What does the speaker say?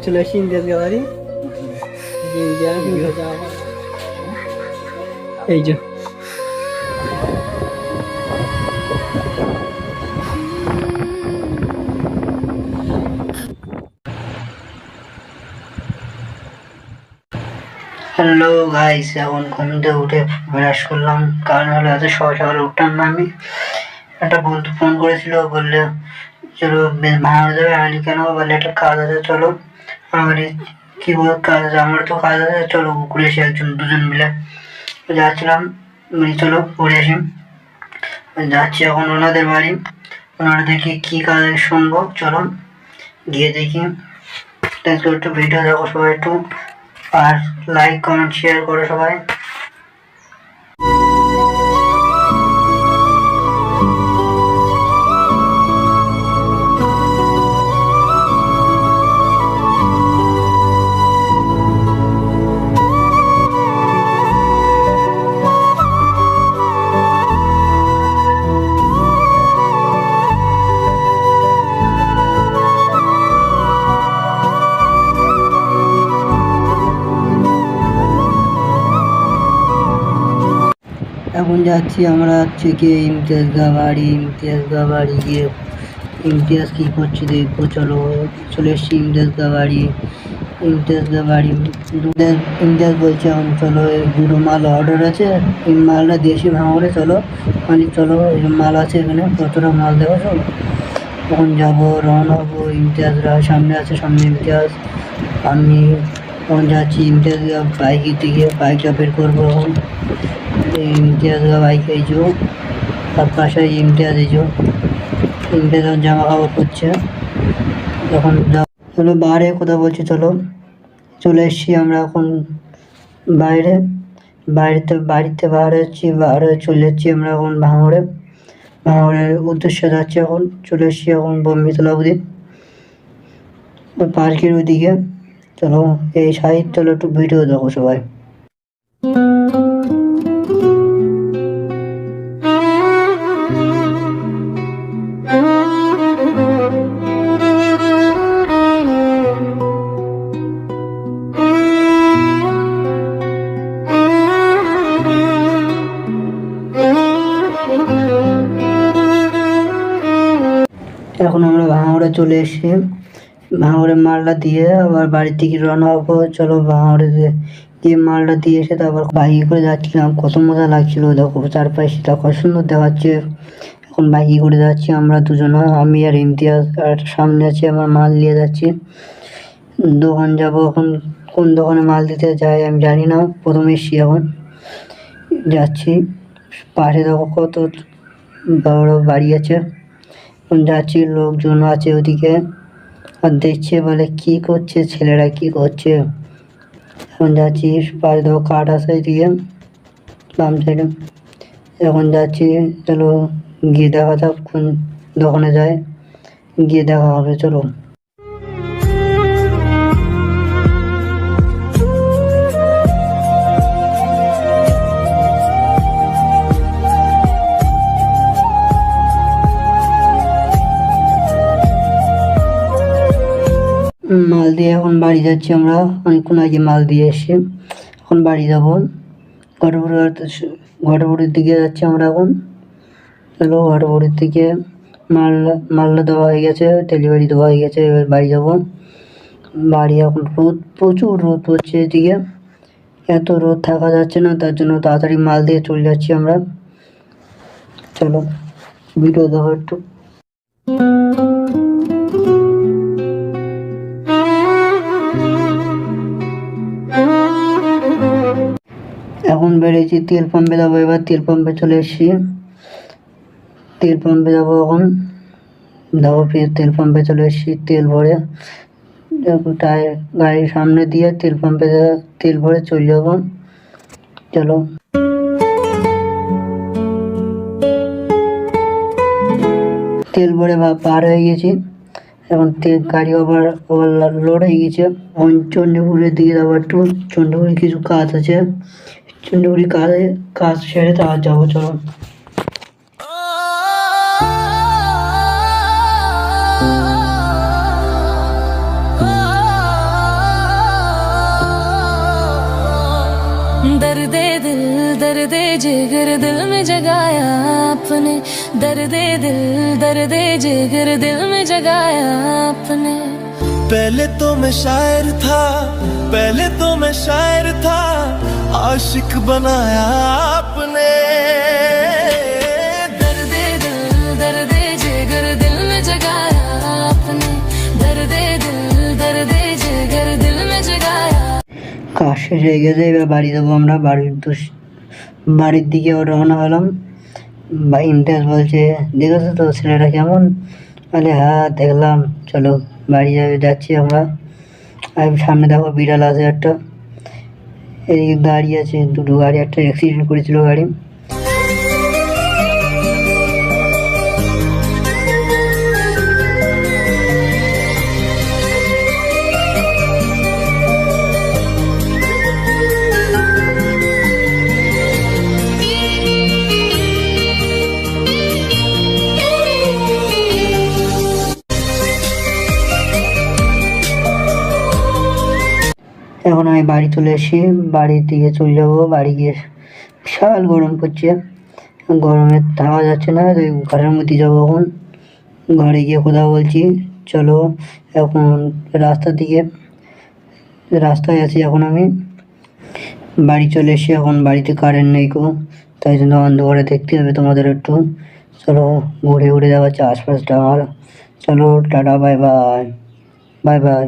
চলে আসি ইমতিয়াজ বাড়ি। এই যে হ্যালো গাইস, এখন ঘুম থেকে উঠে ব্রাশ করলাম। কারণ হলো এত সকাল সকাল উঠতাম না আমি। একটা বন্ধু ফোন করেছিল, বললে চলো ভাড়া যাবে। আমি কেন? বললে একটা কাজ আছে চলো। আমি কি বল কাজ আছে? আমার তো কাজ আছে, চলো ঘুরে আসি দুজন মিলে। যাচ্ছিলাম, চলো ঘুরে আসি। যাচ্ছি এখন ওনাদের বাড়ি। ওনারা দেখি কি কাজ শুনবো, চলো গিয়ে দেখি। একটু ভিডিও দেখো সবাই একটু, আর লাইক কমেন্ট শেয়ার করো সবাই। এখন যাচ্ছি আমরা হচ্ছে কি ইমতিয়াজ বাড়ি গিয়ে ইমতিয়াজ কী করছে দেখবো। চলো চলে এসছি ইমতিয়াজ বাড়ি। ইমতিয়াজ বলছে এখন চলো দুটো মাল অর্ডার আছে, এই মালটা দেশি ভাঙড়ে চলো। মানে চলো মাল আছে এখানে, কতটা মাল দেবো সব। তখন যাবো, রওনা হবো। ইমতিয়াজরা সামনে আছে, সামনে ইমতিয়াজ, আমি তখন যাচ্ছি। ইমতিয়াজ বাইকের দিকে, বাইকটা বের করবো এখন। ইমতিয়াজ বাইক এই যে, তার পাশে ইমতিয়াজ এই যে। ইমতিয়াজ জামা কাপড় করছে। তখন চলো বাইরে কথা বলছি, চলো চলে এসছি আমরা এখন বাইরে। বাড়িতে বাইরে চলে যাচ্ছি আমরা এখন ভাঙড়ের উদ্দেশ্যে যাচ্ছি এখন। চলে এসছি এখন বম্বিতলা অবধি, পার্কের ওইদিকে। চলো এই সাইড, চলো একটু ভিডিও দেখো সবাই। এখন আমরা ভাঙড়ে চলে এসেছি। ভাঙড়ে মালটা দিয়ে আবার বাড়ির দিকে রওনা হবো। চলো ভাঙড়ে গিয়ে মালটা দিয়ে এসে তারপর বাইকে করে যাচ্ছিলাম, কত মজা লাগছিল। দেখো চারপাশটা কত সুন্দর দেখাচ্ছে। এখন বাইকে করে যাচ্ছি আমরা দুজন, আমি আর ইমতিয়াজ, আর সামনে আছে আমার মাল নিয়ে যাচ্ছি। দোকান যাবো এখন, কোন দোকানে মাল দিতে যাই আমি জানি না। প্রথমে এসছি এখন যাচ্ছি। পাশে দেখো কত বড় বাড়ি আছে। যাচ্ছি, লোকজন আছে ওদিকে, আর দেখছে বলে কি করছে ছেলেরা, কি করছে। এখন যাচ্ছি, পাশে দেখো কাঠ আছে এদিকে বাম সাইডে। এখন যাচ্ছি, চলো গিয়ে দেখা যাক কোন দোকানে যায়, গিয়ে দেখা হবে চলো। মাল দিয়ে এখন বাড়ি যাচ্ছি আমরা, অনেকক্ষণ আগে মাল দিয়ে এসছি। এখন বাড়ি যাবো, ঘটপুরের দিকে যাচ্ছি আমরা এখন। চলো ঘটপুরের দিকে মালটা দেওয়া হয়ে গেছে, ডেলিভারি দেওয়া হয়ে গেছে, এবার বাড়ি যাবো। বাড়ি এখন প্রচুর রোদ পড়ছে এদিকে, এত রোদ থাকা যাচ্ছে না, তার জন্য তাড়াতাড়ি মাল দিয়ে চলে যাচ্ছি আমরা। চলো ভিডিও দেখো একটু। এখন বেরিয়েছি, তেল পাম্পে যাবো। এবার তেল পাম্পে চলে এসেছি, তেল পাম্পে যাবো এখন। দেখো ফির তেল পাম্পে চলে এসেছি, তেল ভরে টায়ার গাড়ির সামনে দিয়ে তেল পাম্পে তেল ভরে চলে যাবো। চলো তেল ভরে পার হয়ে গেছি। এখন গাড়ি আবার লোড হয়ে গেছে। এখন চণ্ডীপুরের দিকে যাবো একটু, চণ্ডীপুরে কিছু কাজ আছে, চণ্ডীপুরি কাজ সেরে তারপর যাবো। চলো जिगर दिल में जगाया आपने, दर्दे जिगर दिल में जगाया आपने। पहले तो मैं शायर था, पहले तो मैं शायर था, आशिक बनाया आपने। दर्दे जिगर दिल में जगाया आपने, दर्दे जिगर दिल में जगाया। কাজ শেষ হয়ে গেছে, এবার বাড়ি যাবো আমরা। বাড়ির দিকে রওনা হলাম। ভাই ইমতিয়াজ বলছে, দেখেছো তো ছেলেটা কেমন? বলে হ্যাঁ দেখলাম, চলো বাড়ি যাচ্ছি আমরা। আর সামনে দেখো বিড়াল আছে একটা, এদিকে গাড়ি আছে, দুটো গাড়ি, একটা অ্যাক্সিডেন্ট করেছিল গাড়ি। এখন আমি বাড়ি চলে এসেছি, বাড়ির দিকে চলে যাবো। বাড়ি গিয়ে বিশাল গরম পড়ছে, গরমে থাকা যাচ্ছে না, তাই ঘরের মধ্যে যাবো। এখন ঘরে গিয়ে কথা বলছি, চলো। এখন রাস্তায় আছি এখন আমি। বাড়ি চলে এসেছি, এখন বাড়িতে কারেন্ট নেই কো, তাই জন্য অন্ধকারে দেখতে হবে তোমাদের একটু। চলো ঘুরে ঘুরে যাওয়া আশপাশটা আমার। চলো tata, bye bye, bye bye.